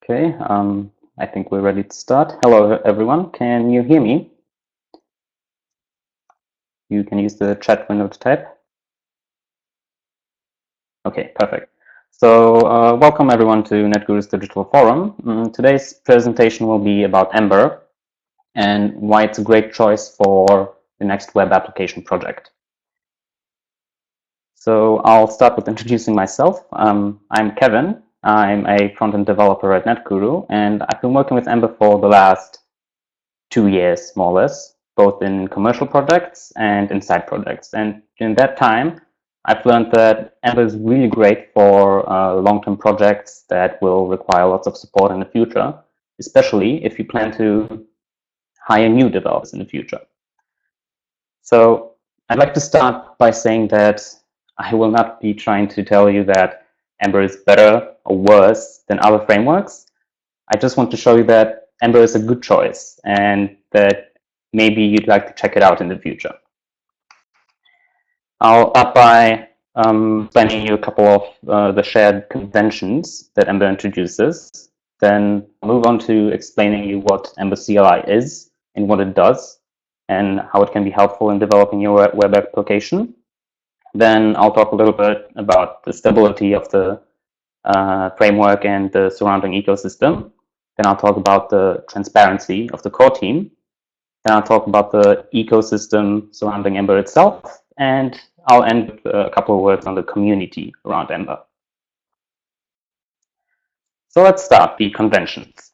Okay, I think we're ready to start. Hello, everyone. Can you hear me? You can use the chat window to type. Okay, perfect. So welcome everyone to Netguru's Digital Forum. Today's presentation will be about Ember and why it's a great choice for the next web application project. So I'll start with introducing myself. I'm Kevin. I'm a front-end developer at Netguru, and I've been working with Ember for the last 2 years, more or less, both in commercial projects and in side projects. And in that time, I've learned that Ember is really great for long-term projects that will require lots of support in the future, especially if you plan to hire new developers in the future. So I'd like to start by saying that I will not be trying to tell you that Ember is better or worse than other frameworks. I just want to show you that Ember is a good choice and that maybe you'd like to check it out in the future. I'll start by explaining you a couple of the shared conventions that Ember introduces. Then I'll move on to explaining you what Ember CLI is and what it does and how it can be helpful in developing your web application. Then I'll talk a little bit about the stability of the framework and the surrounding ecosystem. Then I'll talk about the transparency of the core team. Then I'll talk about the ecosystem surrounding Ember itself. And I'll end with a couple of words on the community around Ember. So let's start the conventions.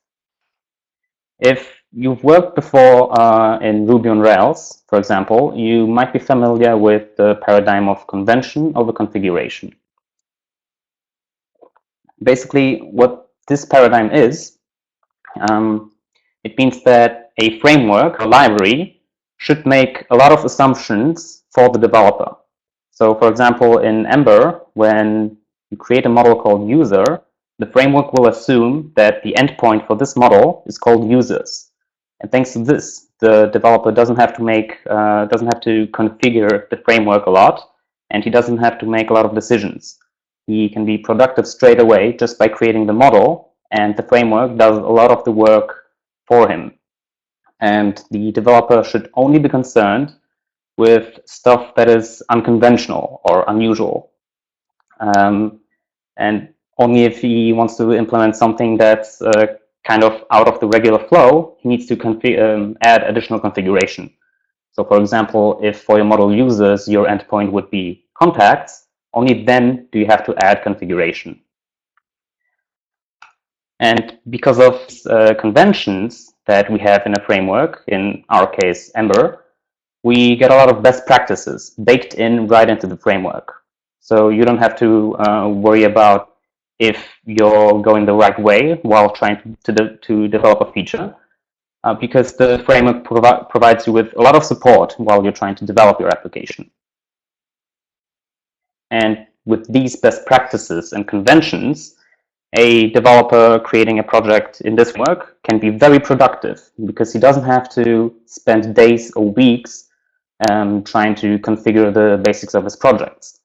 If you've worked before in Ruby on Rails, for example, you might be familiar with the paradigm of convention over configuration. Basically, what this paradigm is, it means that a framework, a library, should make a lot of assumptions for the developer. So for example, in Ember, when you create a model called user, the framework will assume that the endpoint for this model is called users. And thanks to this, the developer doesn't have to configure the framework a lot, and he doesn't have to make a lot of decisions. He can be productive straight away just by creating the model, and the framework does a lot of the work for him. And the developer should only be concerned with stuff that is unconventional or unusual. And only if he wants to implement something that's kind of out of the regular flow, he needs to add additional configuration. So for example, if for your model users, your endpoint would be contacts, only then do you have to add configuration. And because of conventions that we have in a framework, in our case, Ember, we get a lot of best practices baked in right into the framework. So you don't have to worry about if you're going the right way while trying to develop a feature, because the framework provides you with a lot of support while you're trying to develop your application. And with these best practices and conventions, a developer creating a project in this framework can be very productive because he doesn't have to spend days or weeks trying to configure the basics of his projects.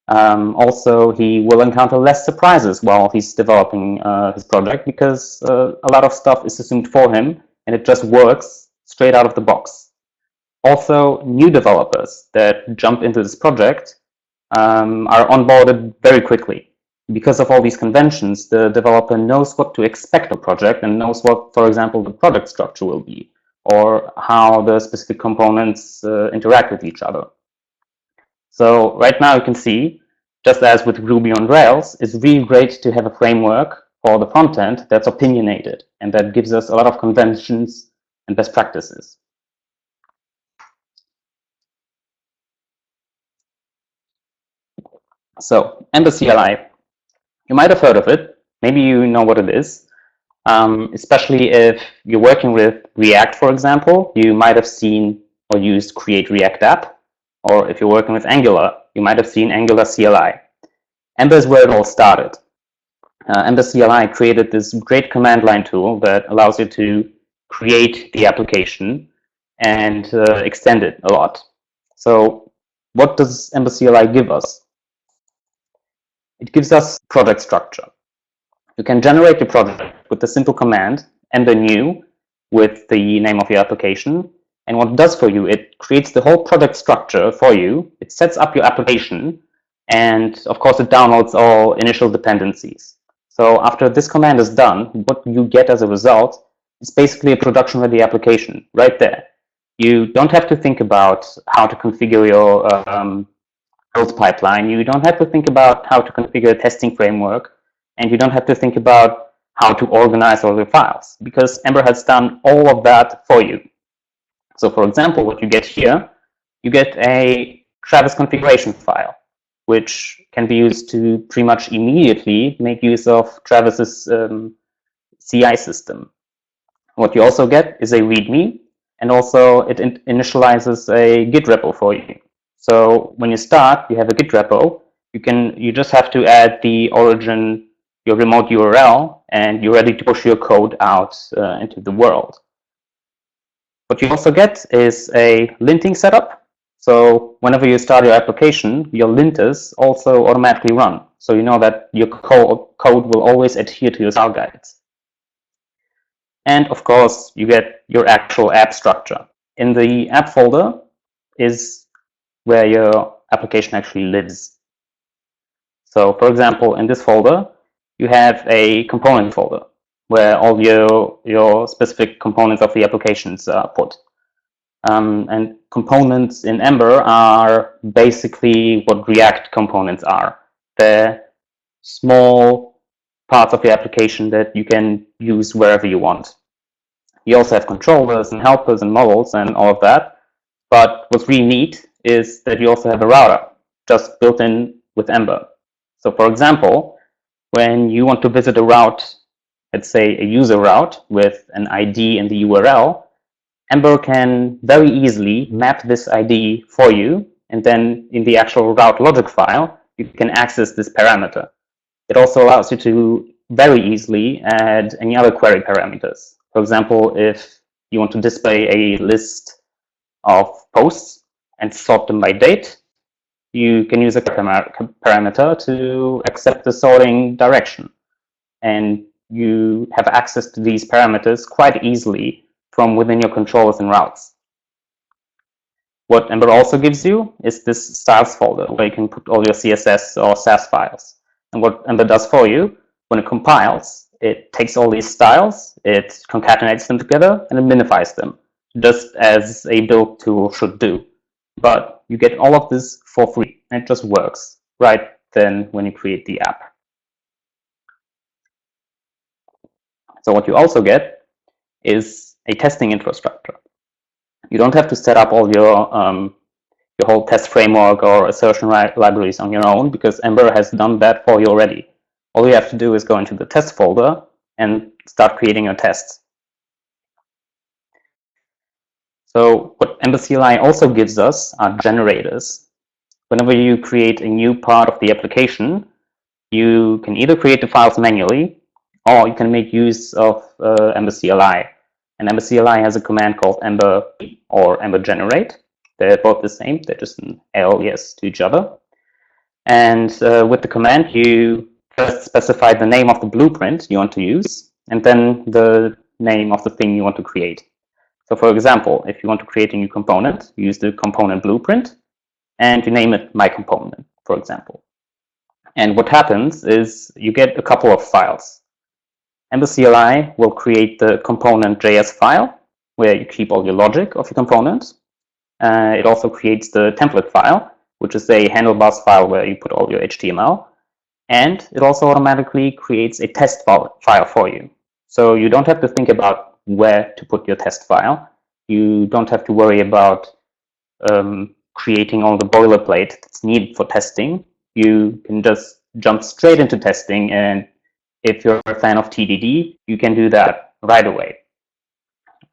Also, he will encounter less surprises while he's developing his project because a lot of stuff is assumed for him and it just works straight out of the box. Also, new developers that jump into this project are onboarded very quickly. Because of all these conventions, the developer knows what to expect of a project and knows what, for example, the product structure will be, or how the specific components interact with each other. So right now you can see, just as with Ruby on Rails, it's really great to have a framework for the front end that's opinionated and that gives us a lot of conventions and best practices. So Ember CLI, you might have heard of it. Maybe you know what it is. Especially if you're working with React, for example, you might have seen or used Create React App. Or if you're working with Angular, you might have seen Angular CLI. Ember is where it all started. Ember CLI created this great command line tool that allows you to create the application and extend it a lot. So what does Ember CLI give us? It gives us project structure. You can generate your project with the simple command ember new with the name of your application. And what it does for you, it creates the whole product structure for you. It sets up your application, and of course it downloads all initial dependencies. So after this command is done, what you get as a result is basically a production-ready application right there. You don't have to think about how to configure your build pipeline. You don't have to think about how to configure a testing framework, and you don't have to think about how to organize all your files, because Ember has done all of that for you. So for example, what you get here, you get a Travis configuration file, which can be used to pretty much immediately make use of Travis's CI system. What you also get is a README, and also it initializes a Git repo for you. So when you start, you have a Git repo. You just have to add the origin, your remote URL, and you're ready to push your code out into the world. What you also get is a linting setup. So whenever you start your application, your linters also automatically run. So you know that your code will always adhere to your style guides. And of course, you get your actual app structure. In the app folder is where your application actually lives. So for example, in this folder, you have a component folder where all your specific components of the applications are put. And components in Ember are basically what React components are. They're small parts of the application that you can use wherever you want. You also have controllers and helpers and models and all of that. But what's really neat is that you also have a router just built in with Ember. So for example, when you want to visit a route, let's say a user route with an ID in the URL, Ember can very easily map this ID for you, and then in the actual route logic file, you can access this parameter. It also allows you to very easily add any other query parameters. For example, if you want to display a list of posts and sort them by date, you can use a parameter to accept the sorting direction. And you have access to these parameters quite easily from within your controllers and routes. What Ember also gives you is this styles folder where you can put all your CSS or Sass files. And what Ember does for you, when it compiles, it takes all these styles, it concatenates them together, and it minifies them, just as a build tool should do. But you get all of this for free, and it just works right then when you create the app. So what you also get is a testing infrastructure. You don't have to set up all your whole test framework or assertion libraries on your own, because Ember has done that for you already. All you have to do is go into the test folder and start creating your tests. So what Ember CLI also gives us are generators. Whenever you create a new part of the application, you can either create the files manually, or you can make use of Ember CLI. And Ember CLI has a command called Ember or Ember generate. They're both the same. They're just an alias to each other. And with the command, you first specify the name of the blueprint you want to use, and then the name of the thing you want to create. So for example, if you want to create a new component, you use the component blueprint, and you name it my component, for example. And what happens is you get a couple of files. Ember CLI will create the component.js file, where you keep all your logic of your component. It also creates the template file, which is a handlebars file where you put all your HTML. And it also automatically creates a test file for you. So you don't have to think about where to put your test file. You don't have to worry about creating all the boilerplate that's needed for testing. You can just jump straight into testing, and if you're a fan of TDD, you can do that right away.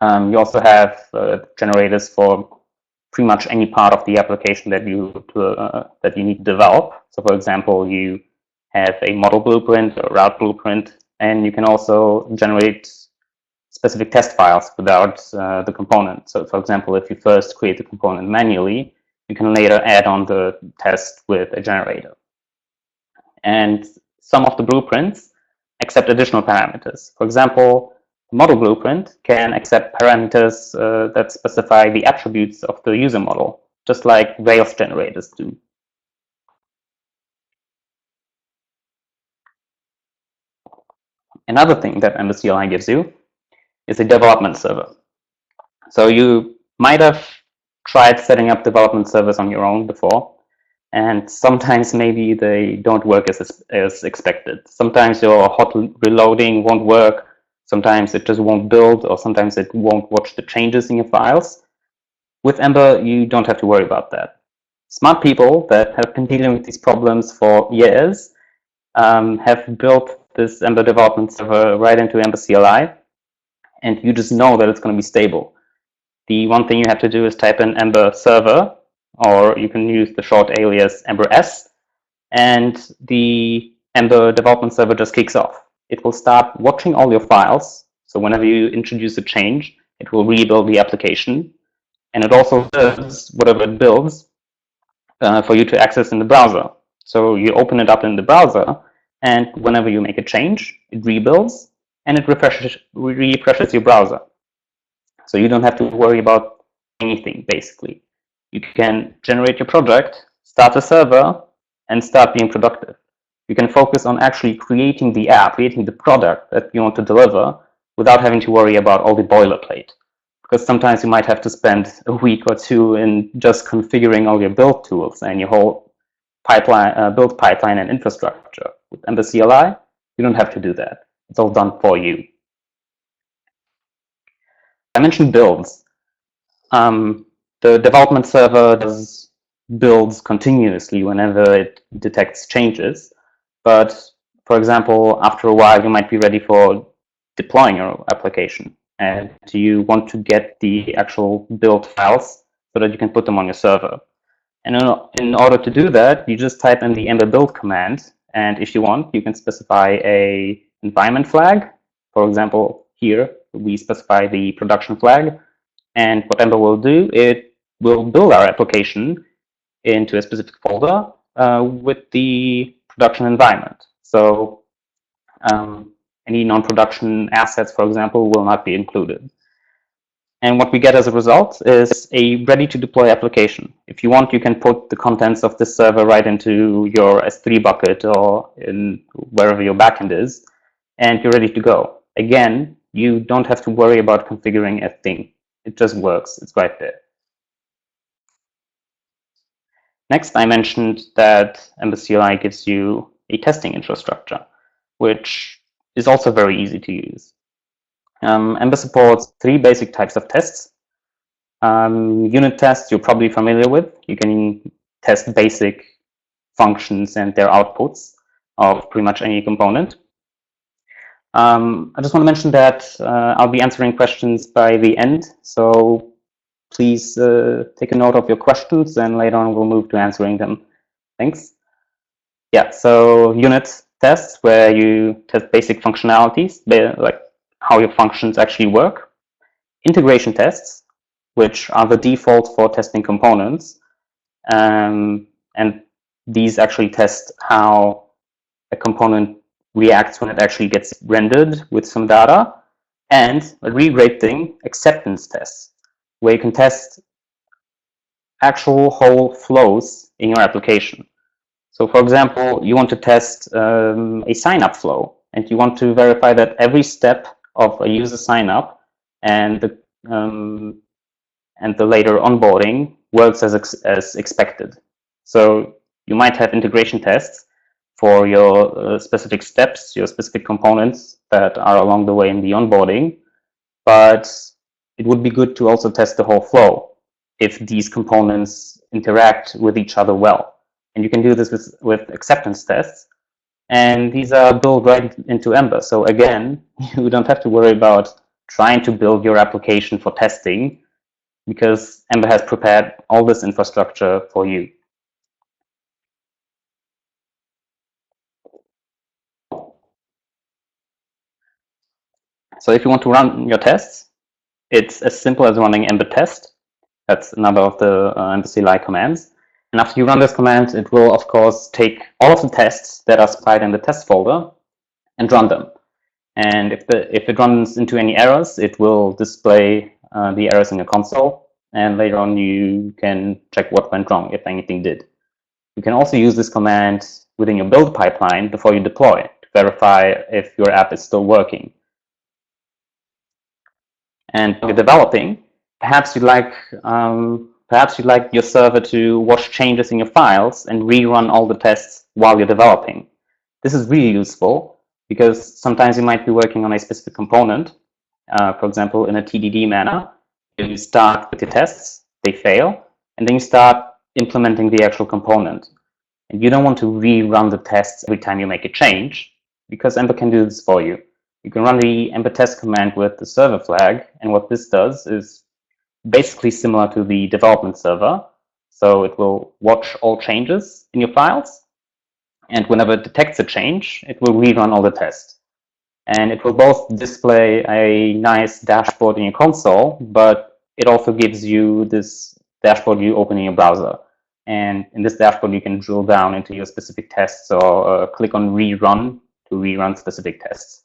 You also have generators for pretty much any part of the application that you need to develop. So for example, you have a model blueprint or route blueprint, and you can also generate specific test files without the component. So for example, if you first create the component manually, you can later add on the test with a generator. And some of the blueprints accept additional parameters. For example, model blueprint can accept parameters that specify the attributes of the user model, just like Rails generators do. Another thing that Ember CLI gives you is a development server. So you might have tried setting up development servers on your own before, and sometimes maybe they don't work as expected. Sometimes your hot reloading won't work, sometimes it just won't build, or sometimes it won't watch the changes in your files. With Ember, you don't have to worry about that. Smart people that have been dealing with these problems for years have built this Ember development server right into Ember CLI, and you just know that it's going to be stable. The one thing you have to do is type in Ember server, or you can use the short alias Ember-S, and the Ember development server just kicks off. It will start watching all your files. So whenever you introduce a change, it will rebuild the application. And it also does whatever it builds for you to access in the browser. So you open it up in the browser, and whenever you make a change, it rebuilds and it refreshes your browser. So you don't have to worry about anything, basically. You can generate your project, start a server, and start being productive. You can focus on actually creating the app, creating the product that you want to deliver without having to worry about all the boilerplate. Because sometimes you might have to spend a week or two in just configuring all your build tools and your whole pipeline, build pipeline and infrastructure. With Ember CLI, you don't have to do that. It's all done for you. I mentioned builds. The development server does builds continuously whenever it detects changes. But for example, after a while, you might be ready for deploying your application, and you want to get the actual build files so that you can put them on your server. And in order to do that, you just type in the Ember build command, and if you want, you can specify a environment flag. For example, here we specify the production flag, and what Ember will do, it will build our application into a specific folder with the production environment. So any non-production assets, for example, will not be included. And what we get as a result is a ready-to-deploy application. If you want, you can put the contents of this server right into your S3 bucket or in wherever your backend is, and you're ready to go. Again, you don't have to worry about configuring a thing. It just works. It's right there. Next, I mentioned that Ember CLI gives you a testing infrastructure, which is also very easy to use. Ember supports 3 basic types of tests. Unit tests you're probably familiar with. You can test basic functions and their outputs of pretty much any component. I just want to mention that I'll be answering questions by the end, so please take a note of your questions, and later on we'll move to answering them. Thanks. Yeah, so unit tests, where you test basic functionalities, like how your functions actually work. Integration tests, which are the default for testing components. And these actually test how a component reacts when it actually gets rendered with some data. And a re-rating acceptance tests, where you can test actual whole flows in your application. So for example, you want to test a sign-up flow, and you want to verify that every step of a user sign-up and the later onboarding works as expected. So you might have integration tests for your specific steps, your specific components that are along the way in the onboarding, but it would be good to also test the whole flow if these components interact with each other well. And you can do this with acceptance tests. And these are built right into Ember. So again, you don't have to worry about trying to build your application for testing, because Ember has prepared all this infrastructure for you. So if you want to run your tests, it's as simple as running Ember test. That's another of the Ember CLI commands. And after you run this command, it will, of course, take all of the tests that are supplied in the test folder and run them. And if it runs into any errors, it will display the errors in the console. And later on, you can check what went wrong, if anything did. You can also use this command within your build pipeline before you deploy to verify if your app is still working. And when you're developing, perhaps you'd like your server to watch changes in your files and rerun all the tests while you're developing. This is really useful because sometimes you might be working on a specific component. For example, in a TDD manner, you start with your tests, they fail, and then you start implementing the actual component. And you don't want to rerun the tests every time you make a change, because Ember can do this for you. You can run the Ember test command with the server flag, and what this does is basically similar to the development server. So it will watch all changes in your files, and whenever it detects a change, it will rerun all the tests. And it will both display a nice dashboard in your console, but it also gives you this dashboard you open in your browser. And in this dashboard, you can drill down into your specific tests or click on rerun to rerun specific tests.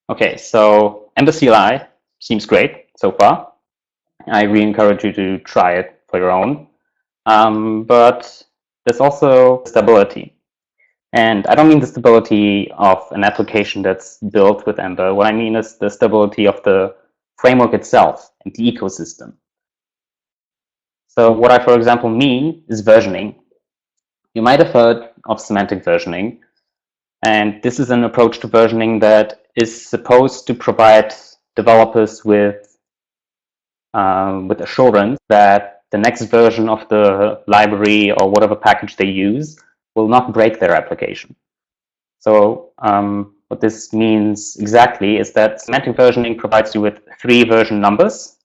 Okay, so Ember CLI seems great so far. I really encourage you to try it for your own. But there's also stability. And I don't mean the stability of an application that's built with Ember. What I mean is the stability of the framework itself and the ecosystem. So what I, for example, mean is versioning. You might have heard of semantic versioning. And this is an approach to versioning that is supposed to provide developers with assurance that the next version of the library or whatever package they use will not break their application. So what this means exactly is that semantic versioning provides you with 3 version numbers.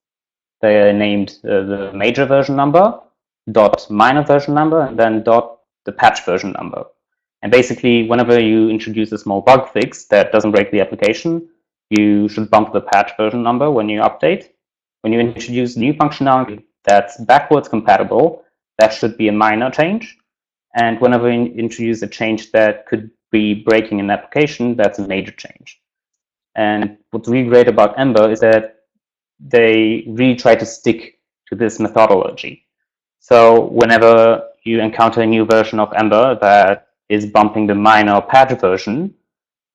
They are named the major version number, .minor version number, and then the patch version number. And basically, whenever you introduce a small bug fix that doesn't break the application, you should bump the patch version number when you update. When you introduce new functionality that's backwards compatible, that should be a minor change. And whenever you introduce a change that could be breaking an application, that's a major change. And what's really great about Ember is that they really try to stick to this methodology. So whenever you encounter a new version of Ember that is bumping the minor patch version,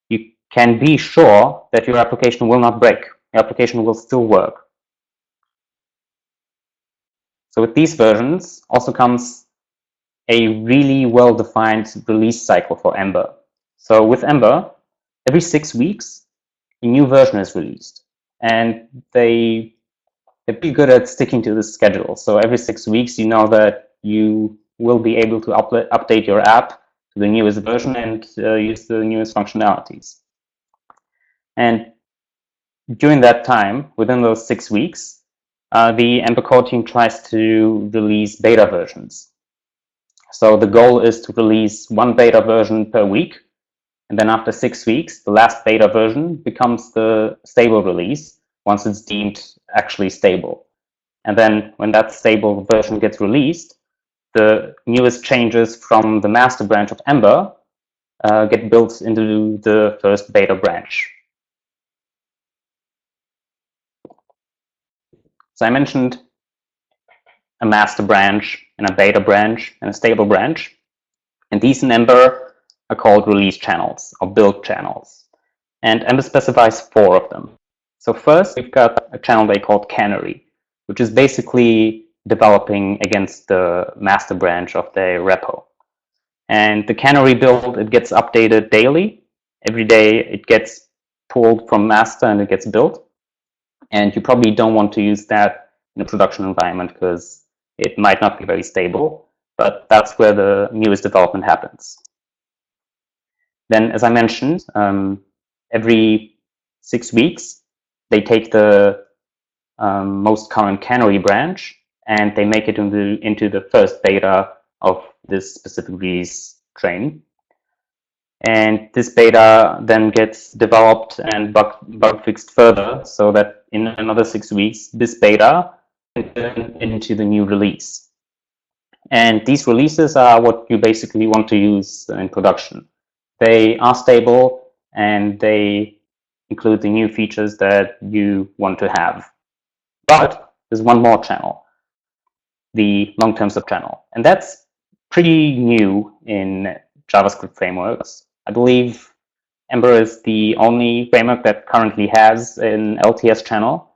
you can be sure that your application will not break. Your application will still work. So with these versions also comes a really well-defined release cycle for Ember. So with Ember, every 6 weeks, a new version is released. And they're pretty good at sticking to this schedule. So every 6 weeks, you know that you will be able to update your app to the newest version and use the newest functionalities. And during that time, within those 6 weeks, the Ember core team tries to release beta versions. So the goal is to release 1 beta version per week. And then after 6 weeks, the last beta version becomes the stable release once it's deemed actually stable. And then when that stable version gets released, the newest changes from the master branch of Ember get built into the first beta branch. So I mentioned a master branch and a beta branch and a stable branch. And these in Ember are called release channels or build channels. And Ember specifies 4 of them. So first, we've got a channel they called Canary, which is basically developing against the master branch of the repo. And the Canary build, it gets updated daily. Every day it gets pulled from master and it gets built. And you probably don't want to use that in a production environment because it might not be very stable, but that's where the newest development happens. Then, as I mentioned, every 6 weeks, they take the most current Canary branch and they make it into the first beta of this specific release train. And this beta then gets developed and bug fixed further so that in another 6 weeks, this beta is into the new release. And these releases are what you basically want to use in production. They are stable and they include the new features that you want to have. But there's one more channel, the long-term subchannel. And that's pretty new in JavaScript frameworks. I believe Ember is the only framework that currently has an LTS channel.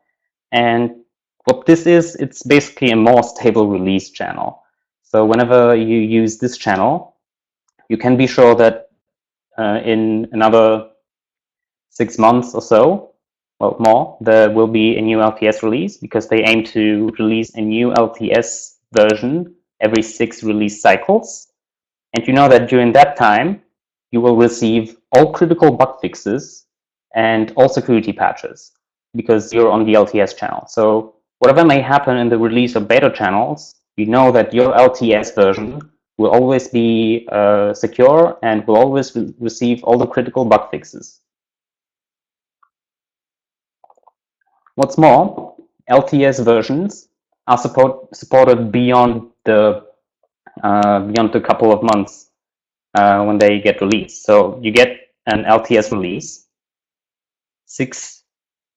And what this is, it's basically a more stable release channel. So whenever you use this channel, you can be sure that in another 6 months or so, well, more, there will be a new LTS release, because they aim to release a new LTS version every 6 release cycles. And you know that during that time, you will receive all critical bug fixes and all security patches, because you're on the LTS channel. So whatever may happen in the release of beta channels, you know that your LTS version will always be secure and will always receive all the critical bug fixes. What's more, LTS versions are supported beyond the couple of months when they get released. So you get an LTS release. 6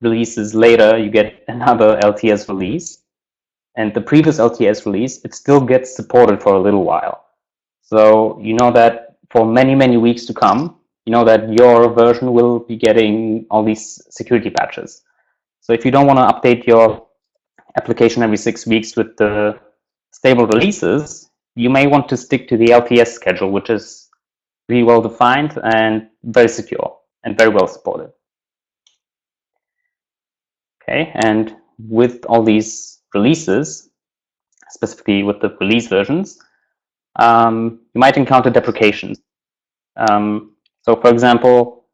releases later, you get another LTS release. And the previous LTS release, it still gets supported for a little while. So you know that for many, many weeks to come, you know that your version will be getting all these security patches. So if you don't want to update your application every 6 weeks with the stable releases, you may want to stick to the LTS schedule, which is really well defined and very secure and very well supported. Okay, and with all these releases, specifically with the release versions, you might encounter deprecations. So for example,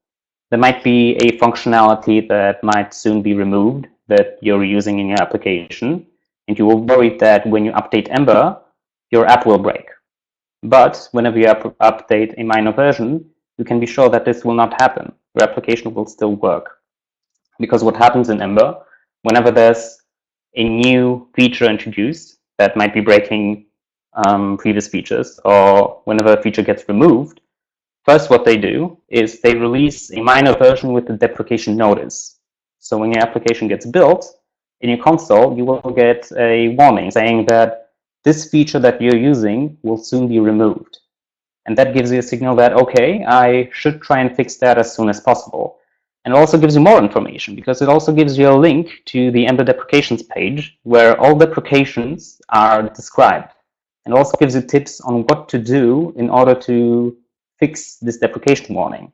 there might be a functionality that might soon be removed that you're using in your application, and you will worry that when you update Ember, your app will break. But whenever you update a minor version, you can be sure that this will not happen. Your application will still work. Because what happens in Ember, whenever there's a new feature introduced that might be breaking previous features, or whenever a feature gets removed, first what they do is they release a minor version with the deprecation notice. So when your application gets built, in your console, you will get a warning saying that this feature that you're using will soon be removed. And that gives you a signal that, okay, I should try and fix that as soon as possible. And it also gives you more information, because it also gives you a link to the Ember deprecations page where all deprecations are described. And also gives you tips on what to do in order to fix this deprecation warning.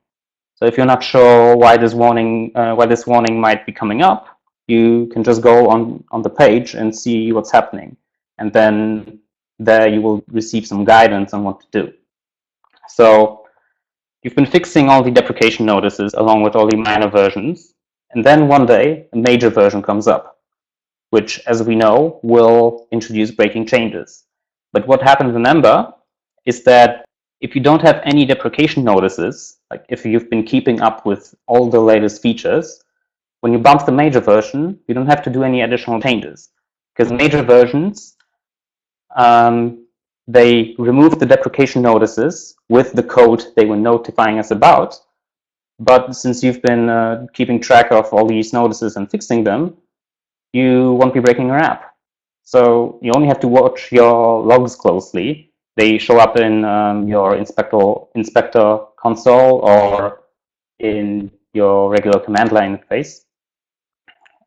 So if you're not sure why this warning might be coming up, you can just go on the page and see what's happening. And then there you will receive some guidance on what to do. So you've been fixing all the deprecation notices along with all the minor versions. And then one day, a major version comes up, which, as we know, will introduce breaking changes. But what happens in Ember is that if you don't have any deprecation notices, like if you've been keeping up with all the latest features, when you bump the major version, you don't have to do any additional changes. Because major versions, they remove the deprecation notices with the code they were notifying us about. But since you've been keeping track of all these notices and fixing them, you won't be breaking your app. So you only have to watch your logs closely. They show up in your inspector console or in your regular command line interface.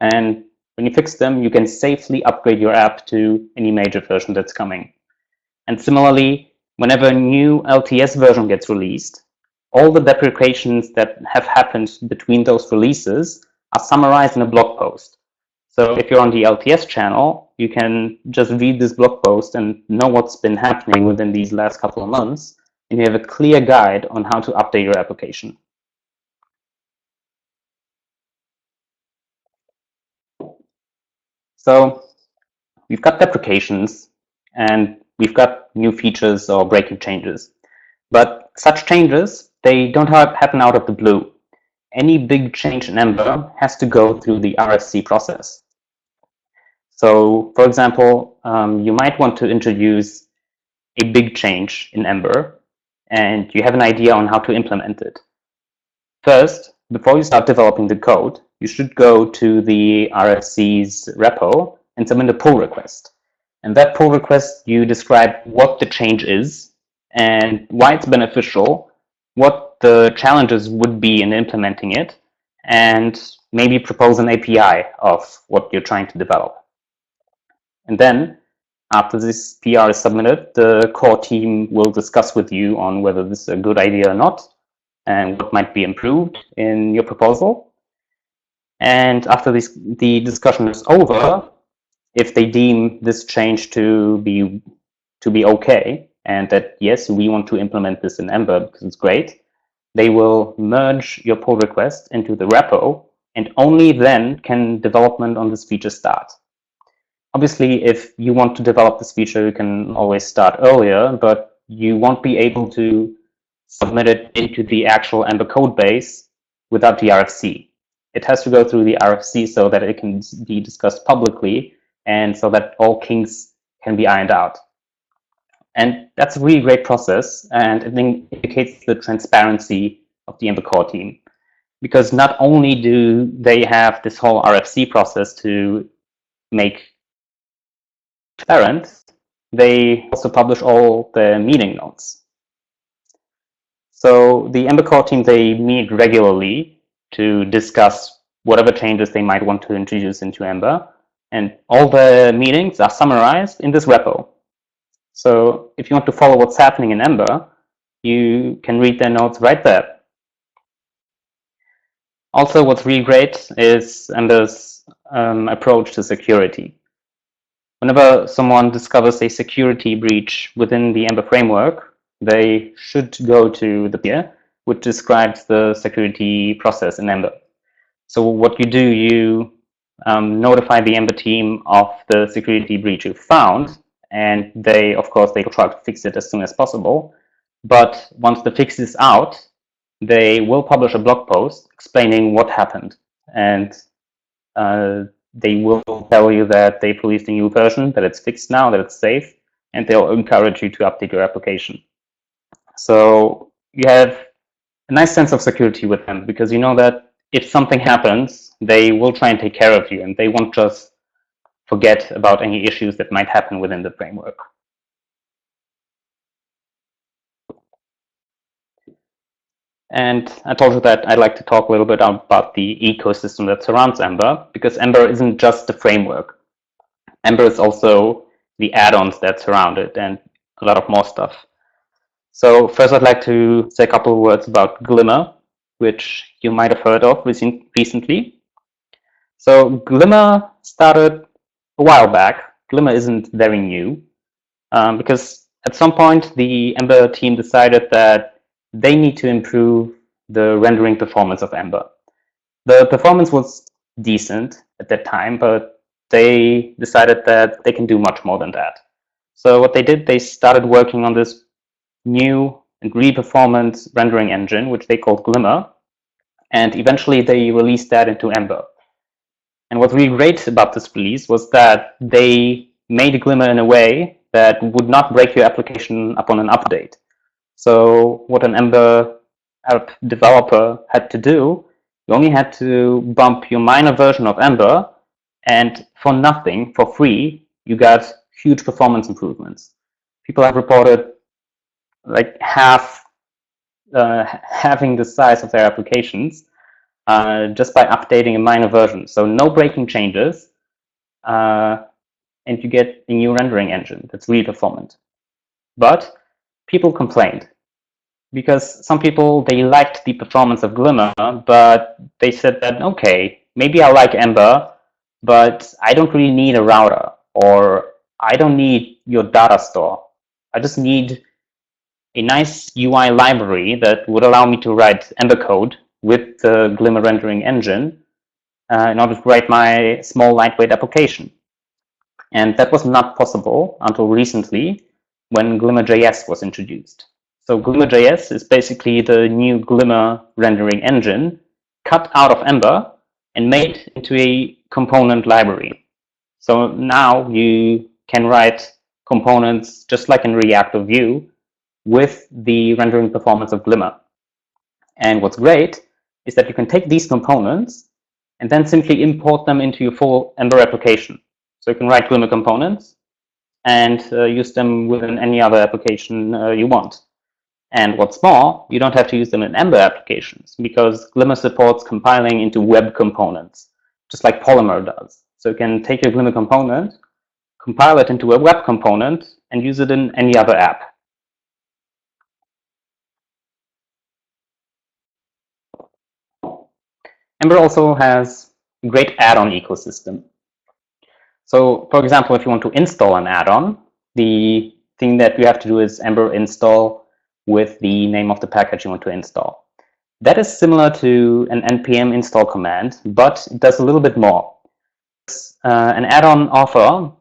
And when you fix them, you can safely upgrade your app to any major version that's coming. And similarly, whenever a new LTS version gets released, all the deprecations that have happened between those releases are summarized in a blog post. So if you're on the LTS channel, you can just read this blog post and know what's been happening within these last couple of months, and you have a clear guide on how to update your application. So we've got deprecations, and we've got new features or breaking changes. But such changes, they don't happen out of the blue. Any big change in Ember has to go through the RFC process. So, for example, you might want to introduce a big change in Ember and you have an idea on how to implement it. First, before you start developing the code, you should go to the RFC's repo and submit a pull request. And that pull request, you describe what the change is and why it's beneficial, what the challenges would be in implementing it, and maybe propose an API of what you're trying to develop. And then, after this PR is submitted, the core team will discuss with you on whether this is a good idea or not, and what might be improved in your proposal. And after the discussion is over, if they deem this change to be okay, and that yes, we want to implement this in Ember because it's great, they will merge your pull request into the repo, and only then can development on this feature start. Obviously, if you want to develop this feature, you can always start earlier, but you won't be able to submit it into the actual Ember code base without the RFC. It has to go through the RFC so that it can be discussed publicly and so that all kinks can be ironed out. And that's a really great process, and it indicates the transparency of the Ember core team. Because not only do they have this whole RFC process to make transparent, they also publish all the meeting notes. So the Ember core team, they meet regularly to discuss whatever changes they might want to introduce into Ember. And all the meetings are summarized in this repo. So if you want to follow what's happening in Ember, you can read their notes right there. Also, what's really great is Ember's approach to security. Whenever someone discovers a security breach within the Ember framework, they should go to the PR, which describes the security process in Ember. So what you do, you notify the Ember team of the security breach you found, and they, of course, they will try to fix it as soon as possible. But once the fix is out, they will publish a blog post explaining what happened. And they will tell you that they released a new version, that it's fixed now, that it's safe, and they'll encourage you to update your application. So you have a nice sense of security with them because you know that if something happens, they will try and take care of you and they won't just forget about any issues that might happen within the framework. And I told you that I'd like to talk a little bit about the ecosystem that surrounds Ember, because Ember isn't just the framework. Ember is also the add-ons that surround it and a lot of more stuff. So first I'd like to say a couple of words about Glimmer, which you might have heard of recently. So Glimmer started a while back. Glimmer isn't very new because at some point the Ember team decided that they need to improve the rendering performance of Ember. The performance was decent at that time, but they decided that they can do much more than that. So what they did, they started working on this new and really performant rendering engine, which they called Glimmer, and eventually they released that into Ember. And what's really great about this release was that they made Glimmer in a way that would not break your application upon an update. So what an Ember app developer had to do, you only had to bump your minor version of Ember, and for nothing, for free, you got huge performance improvements. People have reported like having the size of their applications just by updating a minor version. So no breaking changes, and you get a new rendering engine that's really performant. But people complained because some people, they liked the performance of Glimmer, but they said that, okay, maybe I like Ember, but I don't really need a router, or I don't need your data store. I just need a nice UI library that would allow me to write Ember code with the Glimmer rendering engine in order to write my small, lightweight application. And that was not possible until recently when Glimmer.js was introduced. So Glimmer.js is basically the new Glimmer rendering engine cut out of Ember and made into a component library. So now you can write components, just like in React or Vue, with the rendering performance of Glimmer. And what's great is that you can take these components and then simply import them into your full Ember application. So you can write Glimmer components and use them within any other application you want. And what's more, you don't have to use them in Ember applications because Glimmer supports compiling into web components, just like Polymer does. So you can take your Glimmer component, compile it into a web component, and use it in any other app. Ember also has a great add-on ecosystem. So, for example, if you want to install an add-on, the thing that you have to do is Ember install with the name of the package you want to install. That is similar to an npm install command, but it does a little bit more. An add-on author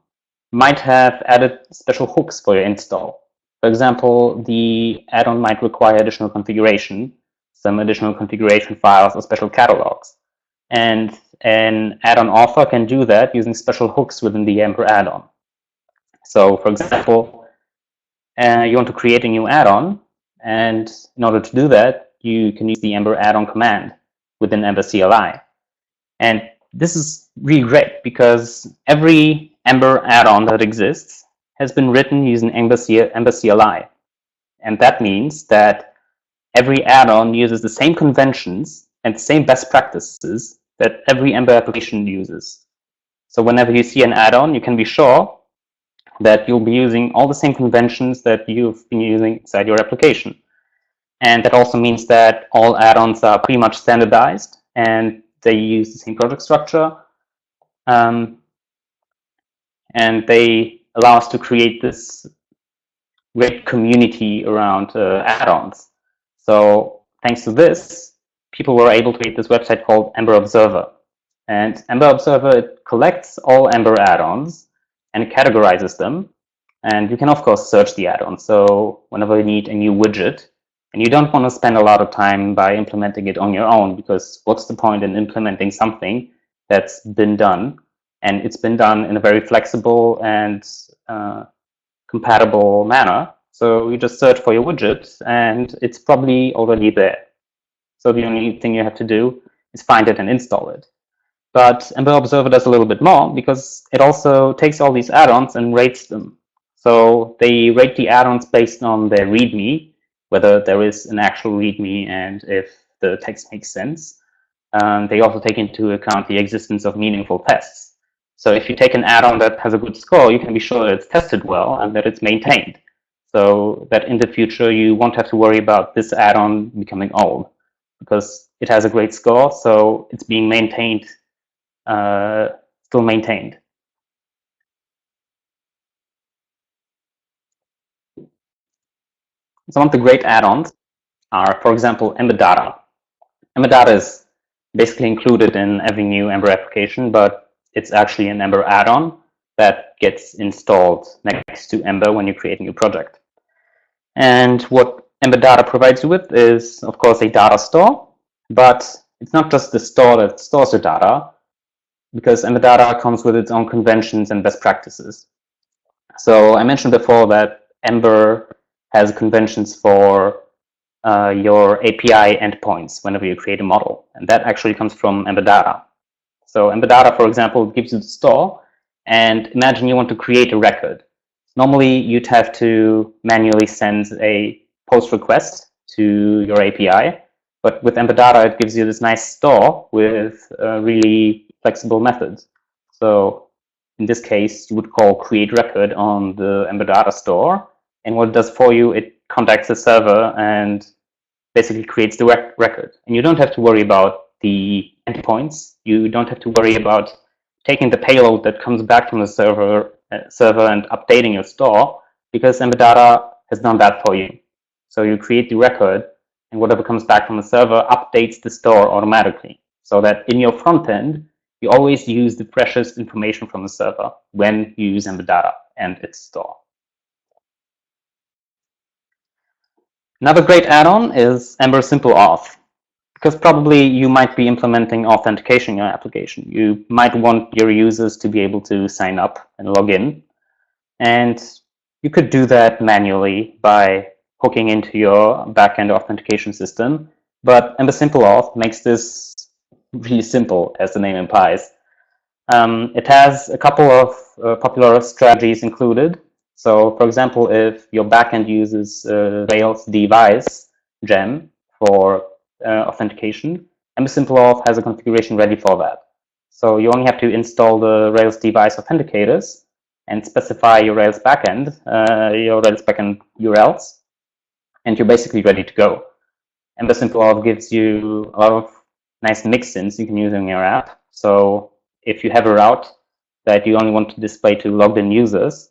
might have added special hooks for your install. For example, the add-on might require additional configuration, some additional configuration files or special catalogs. And an add-on author can do that using special hooks within the Ember add-on. So, for example, you want to create a new add-on, and in order to do that, you can use the Ember add-on command within Ember CLI. And this is really great because every Ember add-on that exists has been written using Ember CLI. And that means that every add-on uses the same conventions and the same best practices that every Ember application uses. So whenever you see an add-on, you can be sure that you'll be using all the same conventions that you've been using inside your application. And that also means that all add-ons are pretty much standardized and they use the same project structure. And they allow us to create this great community around add-ons. So thanks to this, people were able to create this website called Ember Observer. And Ember Observer, it collects all Ember add-ons and it categorizes them. And you can, of course, search the add-on. So whenever you need a new widget, and you don't want to spend a lot of time by implementing it on your own, because what's the point in implementing something that's been done? And it's been done in a very flexible and compatible manner. So you just search for your widget, and it's probably already there. So the only thing you have to do is find it and install it. But Ember Observer does a little bit more because it also takes all these add-ons and rates them. So they rate the add-ons based on their README, whether there is an actual README and if the text makes sense. They also take into account the existence of meaningful tests. So if you take an add-on that has a good score, you can be sure that it's tested well and that it's maintained. So that in the future, you won't have to worry about this add-on becoming old because it has a great score, so it's being maintained, still maintained. Some of the great add-ons are, for example, Ember Data. Ember Data is basically included in every new Ember application, but it's actually an Ember add-on that gets installed next to Ember when you create a new project. And what Ember Data provides you with is, of course, a data store, but it's not just the store that stores your data, because Ember Data comes with its own conventions and best practices. So I mentioned before that Ember has conventions for your API endpoints whenever you create a model. And that actually comes from Ember Data. So Ember Data, for example, gives you the store. And imagine you want to create a record. Normally, you'd have to manually send a post request to your API. But with Ember Data, it gives you this nice store with really flexible methods. So in this case, you would call create record on the Ember Data store. And what it does for you, it contacts the server and basically creates the record. And you don't have to worry about the endpoints. You don't have to worry about taking the payload that comes back from the server and updating your store, because Ember Data has done that for you. So you create the record, and whatever comes back from the server updates the store automatically, so that in your front end, you always use the freshest information from the server when you use Ember Data and its store. Another great add-on is Ember Simple Auth, because probably you might be implementing authentication in your application. You might want your users to be able to sign up and log in. And You could do that manually by hooking into your backend authentication system, but Ember Simple Auth makes this really simple, as the name implies. It has a couple of popular strategies included. So, for example, if your backend uses Rails device gem for authentication, Ember Simple Auth has a configuration ready for that. So you only have to install the Rails device authenticators and specify your Rails backend URLs, and you're basically ready to go. Ember Simple Auth gives you a lot of nice mixins you can use in your app. So if you have a route that you only want to display to logged in users,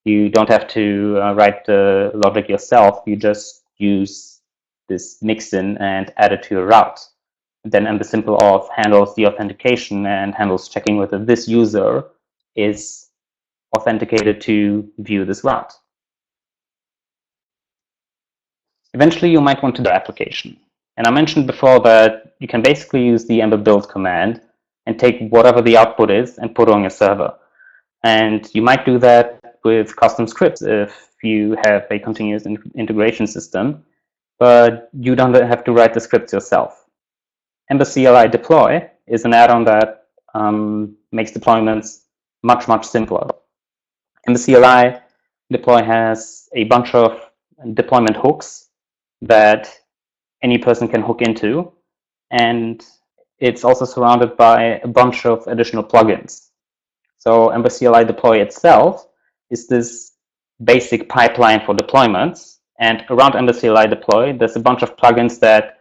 you don't have to write the logic yourself. You just use this mixin and add it to your route. Then Ember Simple Auth handles the authentication and handles checking whether this user is authenticated to view this route. Eventually, you might want to do application. And I mentioned before that you can basically use the Ember build command and take whatever the output is and put it on your server. And you might do that with custom scripts if you have a continuous integration system, but you don't have to write the scripts yourself. Ember CLI deploy is an add-on that makes deployments much, much simpler. Ember CLI deploy has a bunch of deployment hooks that any person can hook into, and it's also surrounded by a bunch of additional plugins. So Ember CLI deploy itself is this basic pipeline for deployments, and around Ember CLI deploy, there's a bunch of plugins that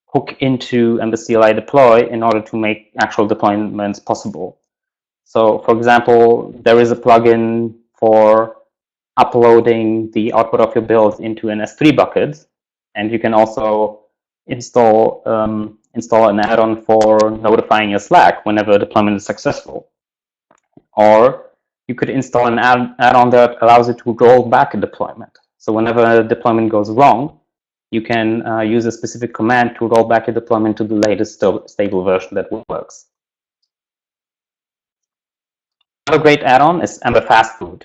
hook into Ember CLI deploy in order to make actual deployments possible. So, for example, there is a plugin for uploading the output of your build into an S3 bucket, and you can also install an add-on for notifying your Slack whenever a deployment is successful. Or you could install an add-on that allows you to roll back a deployment. So whenever a deployment goes wrong, you can use a specific command to roll back a deployment to the latest stable version that works. Another great add-on is Ember Fastboot.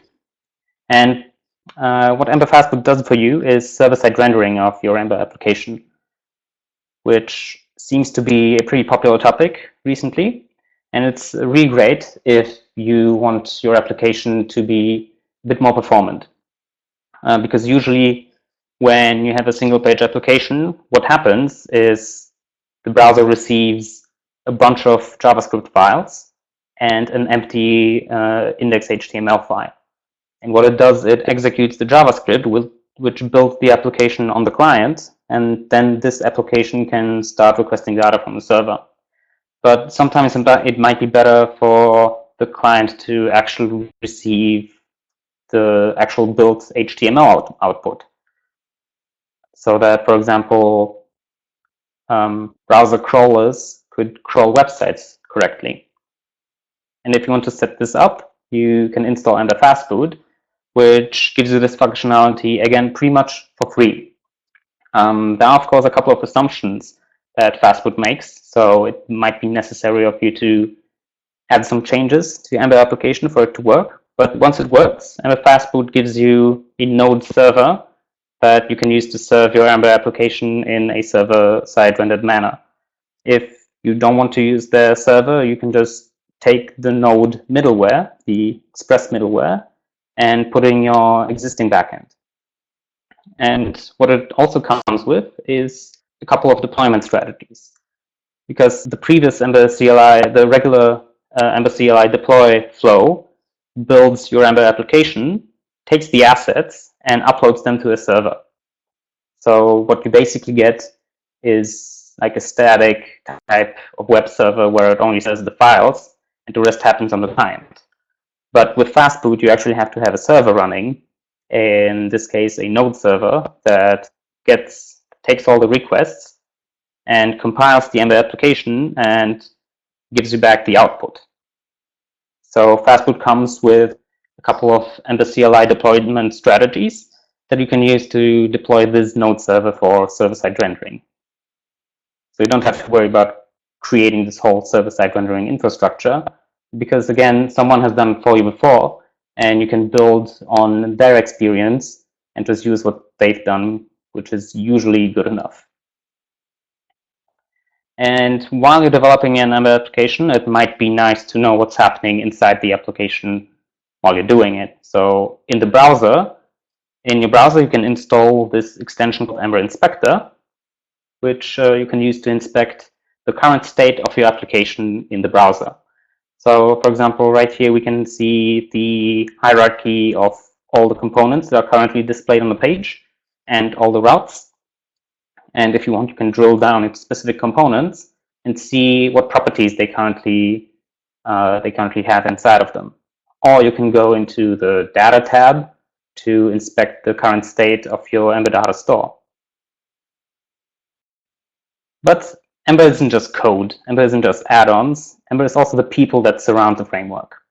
And what Ember Fastboot does for you is server-side rendering of your Ember application, which seems to be a pretty popular topic recently. And it's really great if you want your application to be a bit more performant. Because usually when you have a single page application, what happens is the browser receives a bunch of JavaScript files and an empty index.html file. And what it does, it executes the JavaScript which builds the application on the client, and then this application can start requesting data from the server. But sometimes it might be better for the client to actually receive the actual built HTML output. So that, for example, browser crawlers could crawl websites correctly. And if you want to set this up, you can install Ember Fastboot, which gives you this functionality, again, pretty much for free. There are, of course, a couple of assumptions that Fastboot makes, so it might be necessary of you to add some changes to Ember application for it to work. But once it works, Ember Fastboot gives you a node server that you can use to serve your Ember application in a server-side rendered manner. If you don't want to use the server, you can just take the node middleware, the Express middleware, and put in your existing backend. And what it also comes with is a couple of deployment strategies. Because the previous Ember CLI, the regular Ember CLI deploy flow builds your Ember application, takes the assets, and uploads them to a server. So what you basically get is like a static type of web server where it only says the files, and the rest happens on the client. But with Fastboot, you actually have to have a server running, in this case, a node server that takes all the requests and compiles the Ember application and gives you back the output. So Fastboot comes with a couple of Ember CLI deployment strategies that you can use to deploy this node server for server-side rendering. So you don't have to worry about creating this whole server-side rendering infrastructure, because again, someone has done it for you before, and you can build on their experience and just use what they've done, which is usually good enough. And while you're developing an Ember application, it might be nice to know what's happening inside the application while you're doing it. So in your browser, you can install this extension called Ember Inspector, which you can use to inspect the current state of your application in the browser. So for example, right here, we can see the hierarchy of all the components that are currently displayed on the page and all the routes. And if you want, you can drill down into specific components and see what properties they currently have inside of them. Or you can go into the Data tab to inspect the current state of your Ember data store. But Ember isn't just code. Ember isn't just add-ons. Ember is also the people that surround the framework.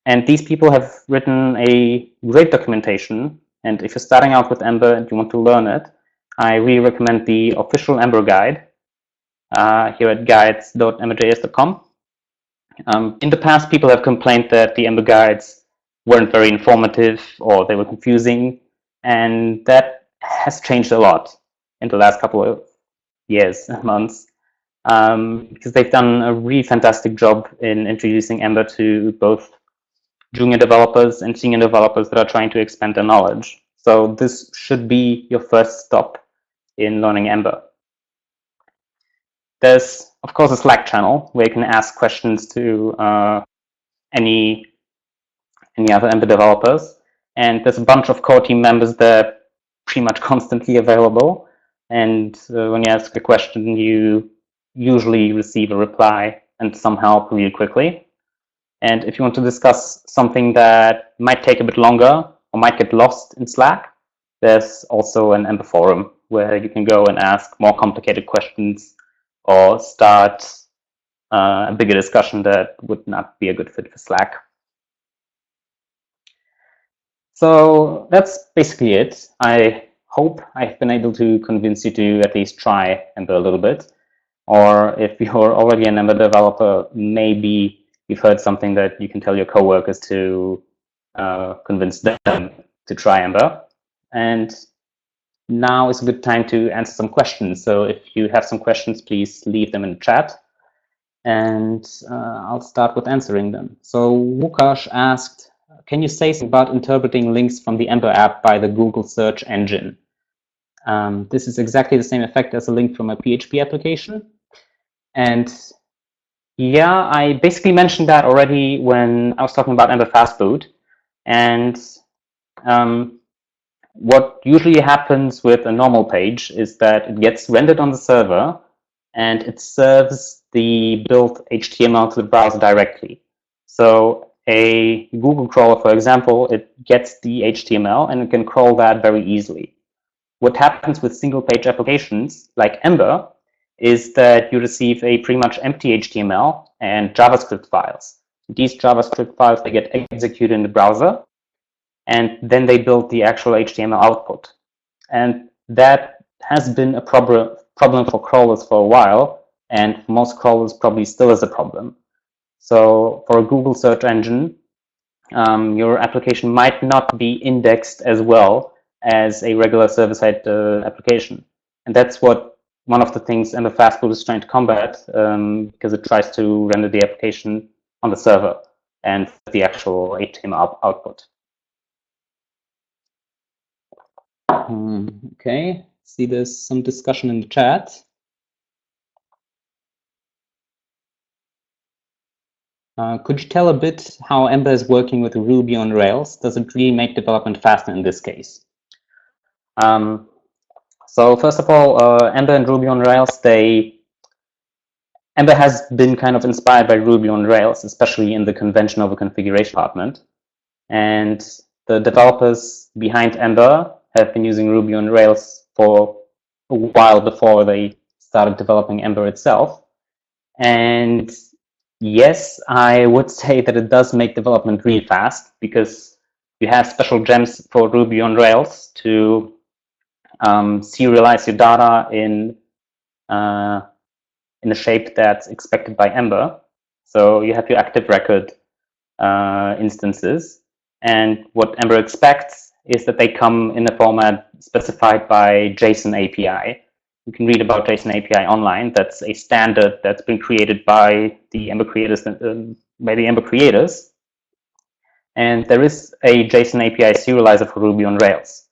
And these people have written a great documentation. And if you're starting out with Ember and you want to learn it, I really recommend the official Ember guide here at guides.ember.js.com. In the past, people have complained that the Ember guides weren't very informative or they were confusing. And that has changed a lot in the last couple of years, months, because they've done a really fantastic job in introducing Ember to both junior developers and senior developers that are trying to expand their knowledge. So this should be your first stop in learning Ember. There's, of course, a Slack channel where you can ask questions to any other Ember developers. And there's a bunch of core team members that are pretty much constantly available. And when you ask a question, you usually receive a reply and some help really quickly. And if you want to discuss something that might take a bit longer or might get lost in Slack, there's also an Ember forum where you can go and ask more complicated questions or start a bigger discussion that would not be a good fit for Slack. So that's basically it. I hope I've been able to convince you to at least try Ember a little bit. Or if you're already an Ember developer, maybe you've heard something that you can tell your coworkers to convince them to try Ember. And now is a good time to answer some questions. So if you have some questions, please leave them in the chat. And I'll start with answering them. So Wukash asked, can you say something about interpreting links from the Ember app by the Google search engine? This is exactly the same effect as a link from a PHP application. And yeah, I basically mentioned that already when I was talking about Ember Fastboot. And what usually happens with a normal page is that it gets rendered on the server and it serves the built HTML to the browser directly. So a Google crawler, for example, it gets the HTML and it can crawl that very easily. What happens with single page applications like Ember is that you receive a pretty much empty HTML and JavaScript files. These JavaScript files, they get executed in the browser, and then they build the actual HTML output. And that has been a problem for crawlers for a while, and most crawlers probably still is a problem. So for a Google search engine, your application might not be indexed as well as a regular server-side application. And that's what one of the things Ember Fastboot is trying to combat, because it tries to render the application on the server and the actual HTML output. Okay, see there's some discussion in the chat. Could you tell a bit how Ember is working with Ruby on Rails? Does it really make development faster in this case? So first of all, Ember and Ruby on Rails, Ember has been kind of inspired by Ruby on Rails, especially in the convention over configuration department. And the developers behind Ember have been using Ruby on Rails for a while before they started developing Ember itself. And yes, I would say that it does make development really fast because you have special gems for Ruby on Rails to serialize your data in a shape that's expected by Ember. So you have your active record instances, And what Ember expects is that they come in a format specified by JSON API. You can read about JSON API online. That's a standard that's been created by the Ember creators. And there is a JSON API serializer for Ruby on Rails.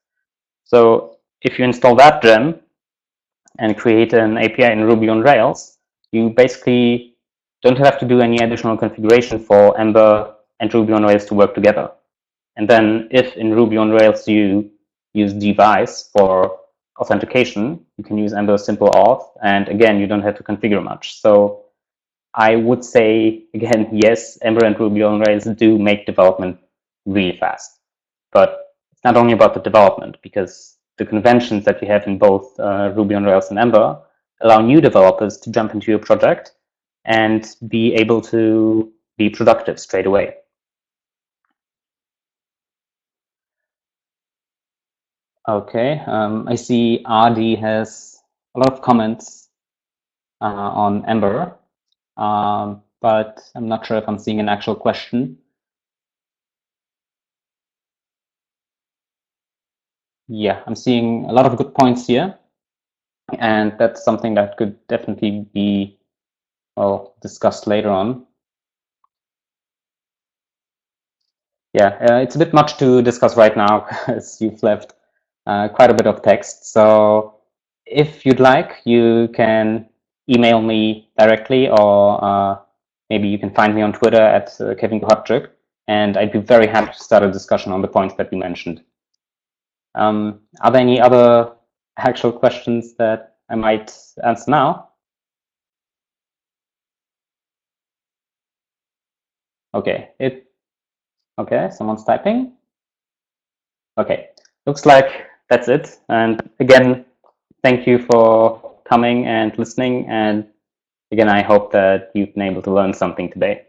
So if you install that gem and create an API in Ruby on Rails, you basically don't have to do any additional configuration for Ember and Ruby on Rails to work together. And then if in Ruby on Rails you use device for authentication, you can use Ember simple auth. And again, you don't have to configure much. So I would say, again, yes, Ember and Ruby on Rails do make development really fast. But it's not only about the development, because the conventions that you have in both Ruby on Rails and Ember allow new developers to jump into your project and be able to be productive straight away. Okay, I see RD has a lot of comments on Ember, but I'm not sure if I'm seeing an actual question. Yeah, I'm seeing a lot of good points here, and that's something that could definitely be discussed later on. Yeah, it's a bit much to discuss right now because you've left quite a bit of text. So if you'd like, you can email me directly, or maybe you can find me on Twitter at Kevin Kohatczyk, and I'd be very happy to start a discussion on the points that you mentioned. Are there any other actual questions that I might answer now? Okay, okay, someone's typing. Okay, looks like that's it. And again, thank you for coming and listening. And again, I hope that you've been able to learn something today.